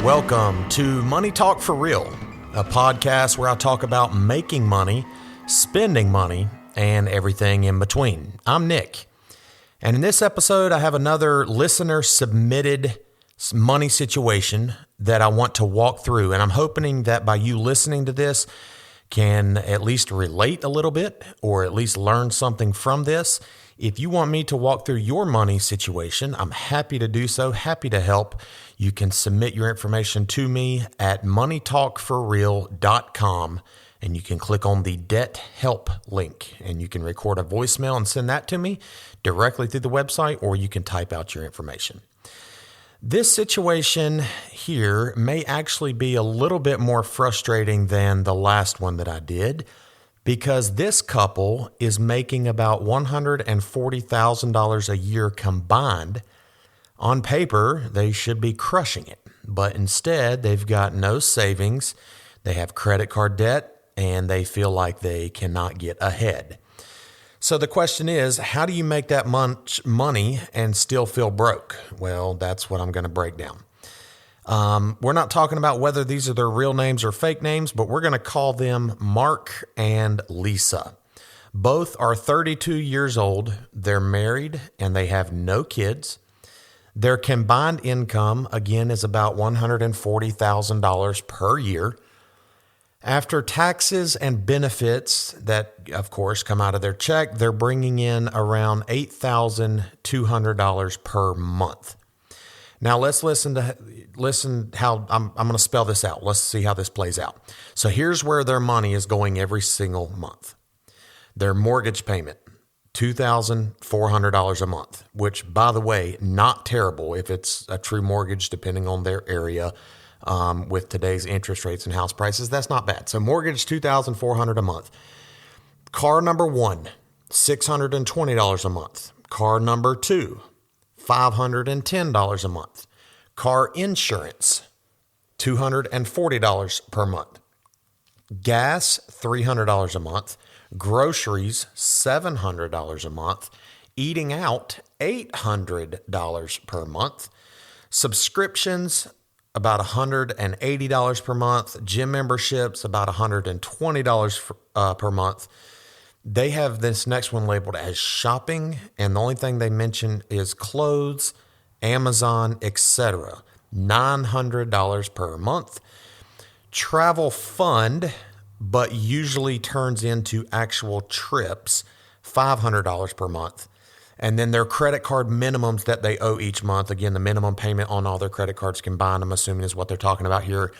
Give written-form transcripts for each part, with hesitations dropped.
Welcome to Money Talk for Real, a podcast where I talk about making money, spending money, and everything in between. I'm Nick, and in this episode, I have another listener-submitted money situation that I want to walk through, and I'm hoping that by you listening to this can at least relate a little bit or at least learn something from this. If you want me to walk through your money situation, I'm happy to do so, happy to help. You can submit your information to me at moneytalkforreal.com, and you can click on the debt help link, and you can record a voicemail and send that to me directly through the website, or you can type out your information. This situation here may actually be a little bit more frustrating than the last one that I did, because this couple is making about $140,000 a year combined. On paper, they should be crushing it, but instead they've got no savings, they have credit card debt, and they feel like they cannot get ahead. So the question is, how do you make that much money and still feel broke? Well, that's what I'm going to break down. We're not talking about whether these are their real names or fake names, but we're going to call them Mark and Lisa. Both are 32 years old. They're married and they have no kids. Their combined income, again, is about $140,000 per year. After taxes and benefits that, of course, come out of their check, they're bringing in around $8,200 per month. Now let's listen how I'm going to spell this out. Let's see how this plays out. So here's where their money is going every single month. Their mortgage payment, $2,400 a month, which, by the way, not terrible if it's a true mortgage, depending on their area. With today's interest rates and house prices, that's not bad. So mortgage, $2,400 a month. Car number one, $620 a month. Car number two, $510 a month. Car insurance, $240 per month. Gas, $300 a month. Groceries, $700 a month. Eating out, $800 per month. Subscriptions, about $180 per month. Gym memberships, about $120 per month. They have this next one labeled as shopping, and the only thing they mention is clothes, Amazon, etc. $900 per month. Travel fund, but usually turns into actual trips, $500 per month. And then their credit card minimums that they owe each month. Again, the minimum payment on all their credit cards combined, I'm assuming is what they're talking about here,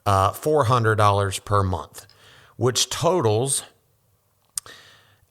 $400 per month, which totals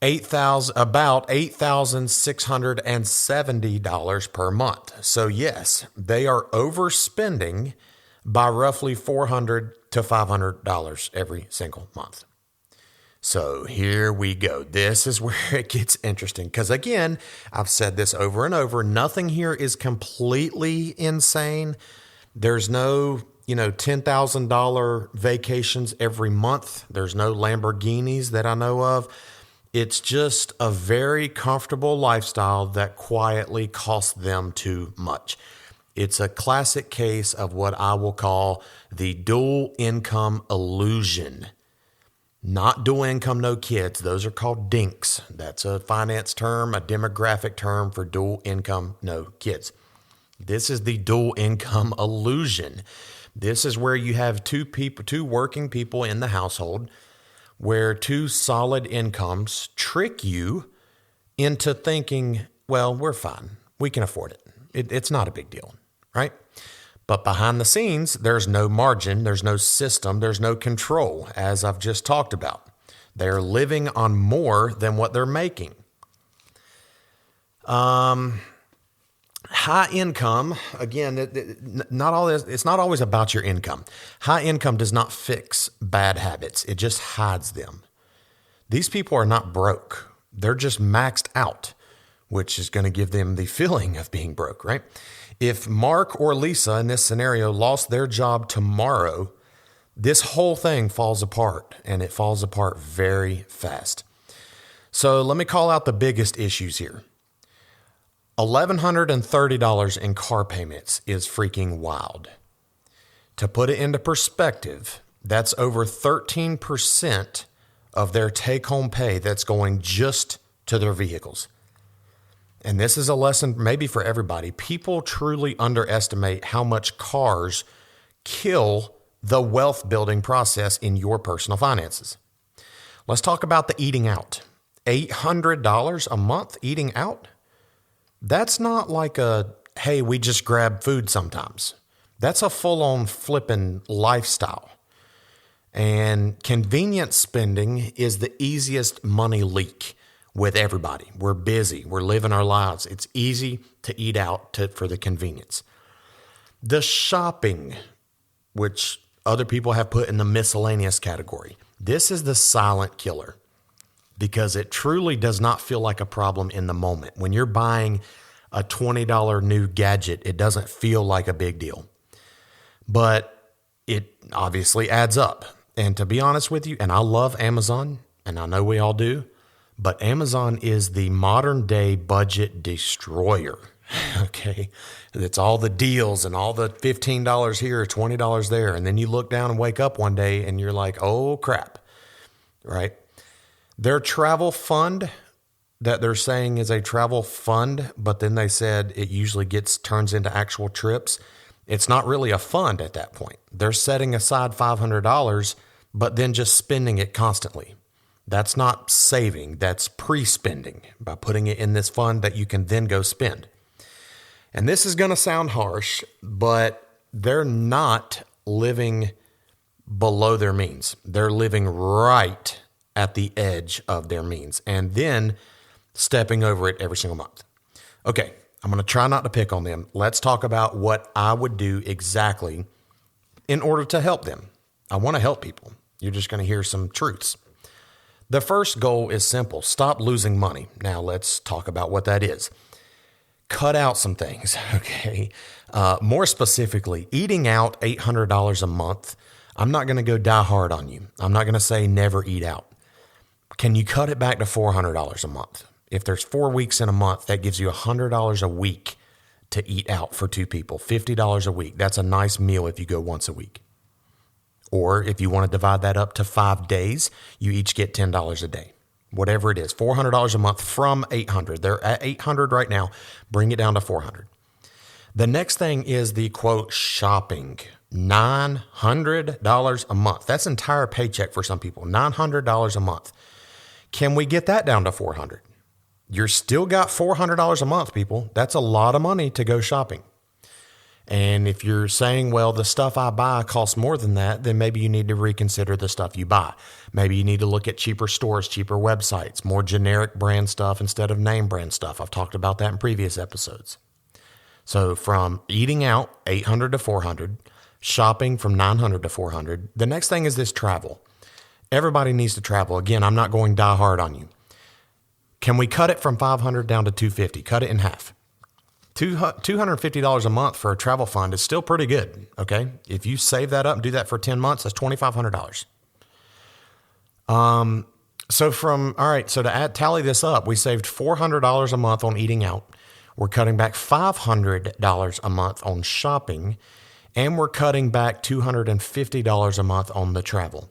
about $8,670 per month. So yes, they are overspending by roughly $400 to $500 every single month. So here we go. This is where it gets interesting because, again, I've said this over and over. Nothing here is completely insane. There's no, $10,000 vacations every month. There's no Lamborghinis that I know of. It's just a very comfortable lifestyle that quietly costs them too much. It's a classic case of what I will call the dual income illusion. Not dual income, no kids. Those are called DINKs. That's a finance term, a demographic term for dual income, no kids. This is the dual income illusion. This is where you have two working people in the household, where two solid incomes trick you into thinking, well, we're fine. We can afford it. It's not a big deal, right? But behind the scenes, there's no margin, there's no system, there's no control, as I've just talked about. They're living on more than what they're making. High income, again, it's not always about your income. High income does not fix bad habits. It just hides them. These people are not broke. They're just maxed out, which is going to give them the feeling of being broke, right? If Mark or Lisa in this scenario lost their job tomorrow, this whole thing falls apart, and it falls apart very fast. So let me call out the biggest issues here. $1,130 in car payments is freaking wild. To put it into perspective, that's over 13% of their take-home pay that's going just to their vehicles. And this is a lesson maybe for everybody. People truly underestimate how much cars kill the wealth building process in your personal finances. Let's talk about the eating out. $800 a month eating out? That's not like a, hey, we just grab food sometimes. That's a full-on flipping lifestyle. And convenience spending is the easiest money leak with everybody. We're busy. We're living our lives. It's easy to eat out for the convenience. The shopping, which other people have put in the miscellaneous category, this is the silent killer because it truly does not feel like a problem in the moment. When you're buying a $20 new gadget, it doesn't feel like a big deal. But it obviously adds up. And to be honest with you, and I love Amazon, and I know we all do, but Amazon is the modern day budget destroyer. Okay. It's all the deals and all the $15 here, $20 there. And then you look down and wake up one day and you're like, oh crap, right? Their travel fund that they're saying is a travel fund, but then they said it usually turns into actual trips. It's not really a fund at that point. They're setting aside $500, but then just spending it constantly. That's not saving. That's pre-spending by putting it in this fund that you can then go spend. And this is going to sound harsh, but they're not living below their means. They're living right at the edge of their means and then stepping over it every single month. Okay, I'm going to try not to pick on them. Let's talk about what I would do exactly in order to help them. I want to help people. You're just going to hear some truths. The first goal is simple. Stop losing money. Now let's talk about what that is. Cut out some things, okay? More specifically, eating out $800 a month, I'm not going to go die hard on you. I'm not going to say never eat out. Can you cut it back to $400 a month? If there's 4 weeks in a month, that gives you $100 a week to eat out for two people, $50 a week. That's a nice meal if you go once a week. Or if you want to divide that up to 5 days, you each get $10 a day. Whatever it is, $400 a month from $800. They're at $800 right now. Bring it down to $400. The next thing is the quote shopping. $900 a month. That's entire paycheck for some people. $900 a month. Can we get that down to $400? You're still got $400 a month, people. That's a lot of money to go shopping. And if you're saying, well, the stuff I buy costs more than that, then maybe you need to reconsider the stuff you buy. Maybe you need to look at cheaper stores, cheaper websites, more generic brand stuff instead of name brand stuff. I've talked about that in previous episodes. So from eating out, $800 to $400, shopping from $900 to $400. The next thing is this travel. Everybody needs to travel. Again, I'm not going die hard on you. Can we cut it from $500 down to $250? Cut it in half. $250 a month for a travel fund is still pretty good, okay? If you save that up and do that for 10 months, that's $2,500. So to tally this up, we saved $400 a month on eating out. We're cutting back $500 a month on shopping, and we're cutting back $250 a month on the travel.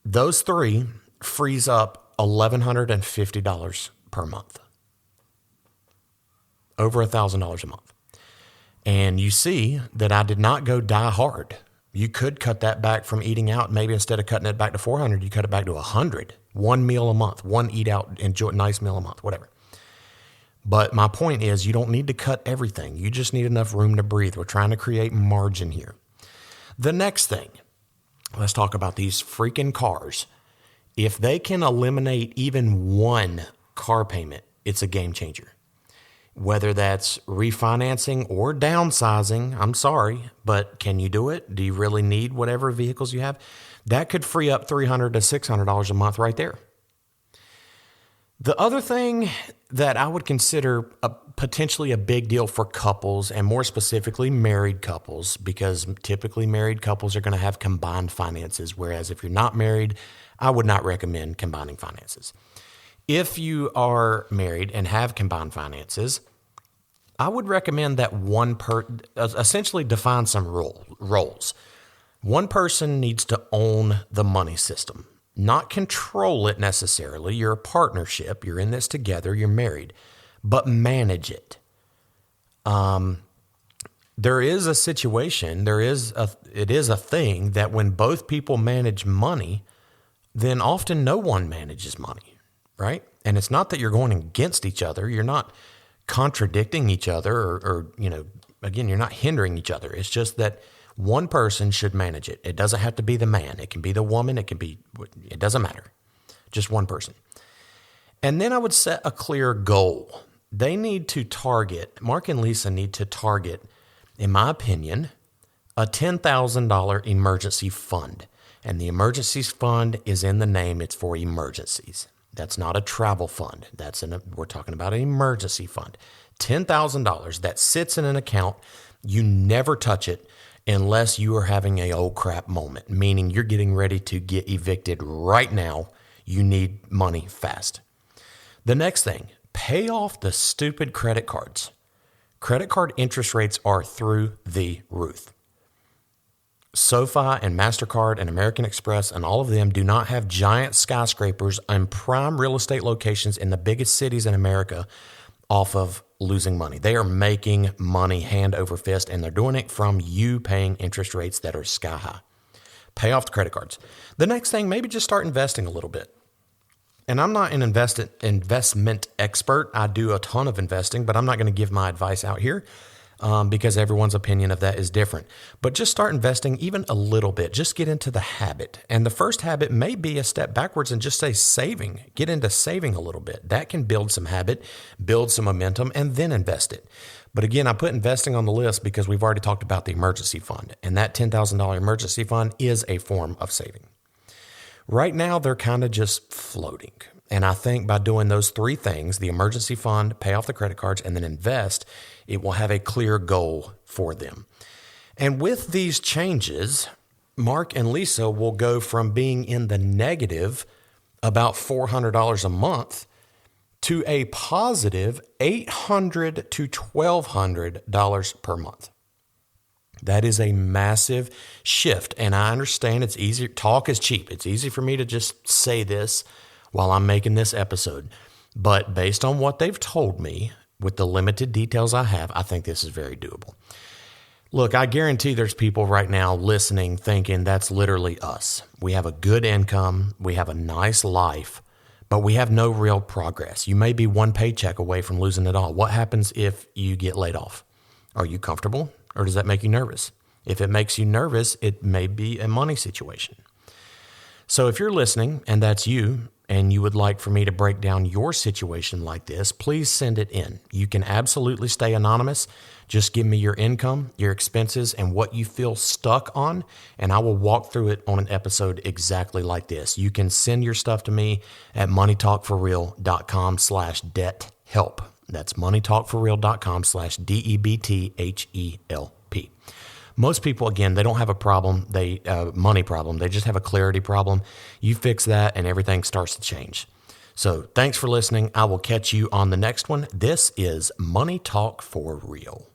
Those three frees up $1,150 per month. Over $1,000 a month. And you see that I did not go die hard. You could cut that back from eating out. Maybe instead of cutting it back to $400, you cut it back to $100. One meal a month, one eat out, enjoy nice meal a month, whatever. But my point is you don't need to cut everything. You just need enough room to breathe. We're trying to create margin here. The next thing, let's talk about these freaking cars. If they can eliminate even one car payment, it's a game changer. Whether that's refinancing or downsizing, I'm sorry, but can you do it? Do you really need whatever vehicles you have? That could free up $300 to $600 a month right there. The other thing that I would consider potentially a big deal for couples, and more specifically married couples, because typically married couples are going to have combined finances, whereas if you're not married, I would not recommend combining finances. If you are married and have combined finances, I would recommend that essentially define some roles. One person needs to own the money system, not control it necessarily. You're a partnership. You're in this together. You're married, but manage it. There is a situation, it is a thing that when both people manage money, then often no one manages money, right? And it's not that you're going against each other. You're not contradicting each other or again, you're not hindering each other. It's just that one person should manage it. It doesn't have to be the man. It can be the woman. It doesn't matter. Just one person. And then I would set a clear goal. They need to target, Mark and Lisa need to target, in my opinion, a $10,000 emergency fund. And the emergency fund is in the name. It's for emergencies. That's not a travel fund. We're talking about an emergency fund. $10,000 that sits in an account. You never touch it unless you are having a oh crap moment, meaning you're getting ready to get evicted right now. You need money fast. The next thing, pay off the stupid credit cards. Credit card interest rates are through the roof. SoFi and MasterCard and American Express and all of them do not have giant skyscrapers and prime real estate locations in the biggest cities in America off of losing money. They are making money hand over fist, and they're doing it from you paying interest rates that are sky high. Pay off the credit cards. The next thing, maybe just start investing a little bit. And I'm not an investment expert. I do a ton of investing, but I'm not going to give my advice out here because everyone's opinion of that is different. But just start investing even a little bit. Just get into the habit. And the first habit may be a step backwards and just say saving. Get into saving a little bit. That can build some habit, build some momentum, and then invest it. But again, I put investing on the list because we've already talked about the emergency fund. And that $10,000 emergency fund is a form of saving. Right now, they're kind of just floating. And I think by doing those three things, the emergency fund, pay off the credit cards, and then invest, it will have a clear goal for them. And with these changes, Mark and Lisa will go from being in the negative about $400 a month to a positive $800 to $1,200 per month. That is a massive shift. And I understand it's easy. Talk is cheap. It's easy for me to just say this while I'm making this episode. But based on what they've told me, with the limited details I have, I think this is very doable. Look, I guarantee there's people right now listening thinking that's literally us. We have a good income. We have a nice life, but we have no real progress. You may be one paycheck away from losing it all. What happens if you get laid off? Are you comfortable? Or does that make you nervous? If it makes you nervous, it may be a money situation. So if you're listening and that's you, and you would like for me to break down your situation like this, please send it in. You can absolutely stay anonymous. Just give me your income, your expenses, and what you feel stuck on, and I will walk through it on an episode exactly like this. You can send your stuff to me at moneytalkforreal.com/debt help. That's moneytalkforreal.com/DEBTHELP. Most people, again, they don't have a problem, money problem. They just have a clarity problem. You fix that and everything starts to change. So thanks for listening. I will catch you on the next one. This is Money Talk for Real.